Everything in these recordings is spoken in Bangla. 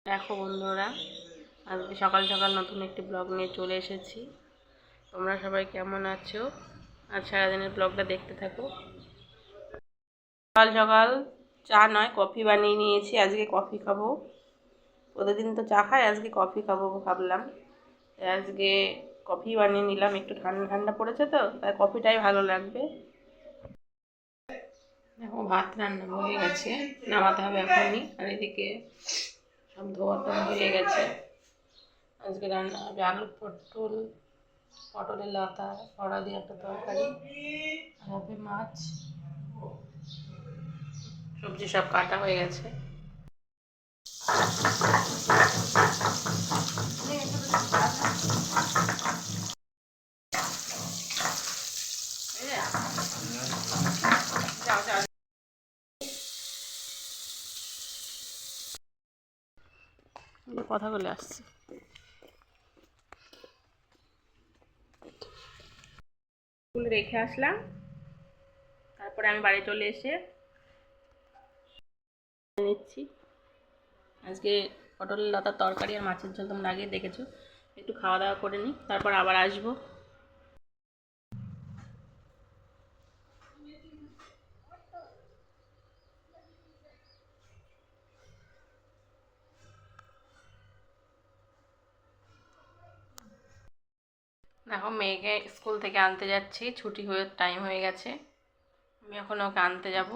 দেখো বন্ধুরা, আজকে সকাল সকাল নতুন একটি ব্লগ নিয়ে চলে এসেছি। তোমরা সবাই কেমন আছো? আর সারাদিনের ব্লগটা দেখতে থাকো। সকাল সকাল চা নয়, কফি বানিয়ে নিয়েছি। আজকে কফি খাবো। প্রতিদিন তো চা খাই, আজকে কফি খাবো ভাবলাম। আজকে কফি বানিয়ে নিলাম। একটু ঠান্ডা ঠান্ডা পড়েছে তো, তাই কফিটাই ভালো লাগবে। দেখো ভাত রান্না হয়ে গেছে, নামাতে হবে এখনই। আর এদিকে সব ধোয়াটা হয়ে গেছে। আজকে রান্না হবে আলু পটলের লতা বড়া দিয়ে একটা তরকারি, আর হবে মাছ। সবজি সব কাটা হয়ে গেছে। কথা বলে আসছি। স্কুলে রেখে আসলাম, তারপরে আমি বাড়ি চলে এসে নিচ্ছি। আজকে পটলের লতার তরকারি আর মাছের ঝোল তোমরা আগে দেখেছো। একটু খাওয়া দাওয়া করে নিই, তারপর আবার আসবো। দেখো মেয়েকে স্কুল থেকে আনতে যাচ্ছি, ছুটি হয়ে টাইম হয়ে গেছে। আমি এখন ওকে আনতে যাব।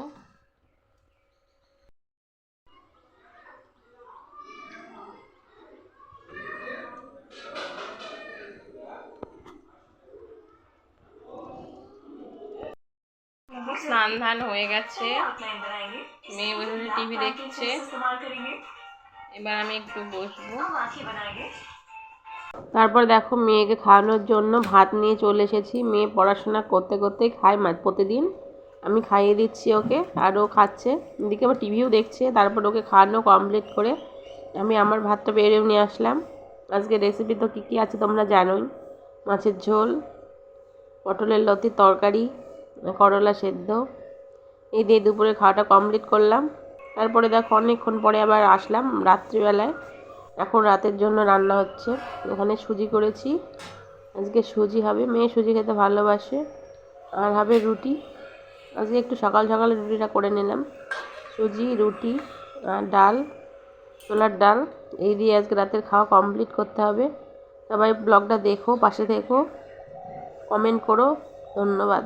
স্নান ধান হয়ে গেছে, মেয়ে বসে টিভি দেখছে। এবার আমি একটু বসবো। তারপর দেখো মেয়েকে খাওয়ানোর জন্য ভাত নিয়ে চলে এসেছি। মেয়ে পড়াশোনা করতে করতেই খায় প্রতিদিন। আমি খাইয়ে দিচ্ছি ওকে, আর ও খাচ্ছে। এদিকে আবার টিভিও দেখছে। তারপর ওকে খাওয়ানো কমপ্লিট করে আমি আমার ভাতটা বেড়েও নিয়ে আসলাম। আজকে রেসিপি তো কী কী আছে তোমরা জানোই। মাছের ঝোল, পটলের লতির তরকারি, করলা সেদ্ধ, এই দিয়ে দুপুরে খাওয়াটা কমপ্লিট করলাম। তারপরে দেখো অনেকক্ষণ পরে আবার আসলাম রাত্রিবেলায়। এখন রাতের জন্য রান্না হচ্ছে। ওখানে সুজি করেছি, আজকে সুজি হবে। মেয়ে সুজি খেতে ভালোবাসে। আর হবে রুটি। আজকে একটু সকাল সকালে রুটিটা করে নিলাম। সুজি, রুটি আর ডাল, ছোলার ডাল, এই দিয়ে আজকে রাতের খাওয়া কমপ্লিট করতে হবে। সবাই ব্লগটা দেখো, পাশে থেকো, কমেন্ট করো। ধন্যবাদ।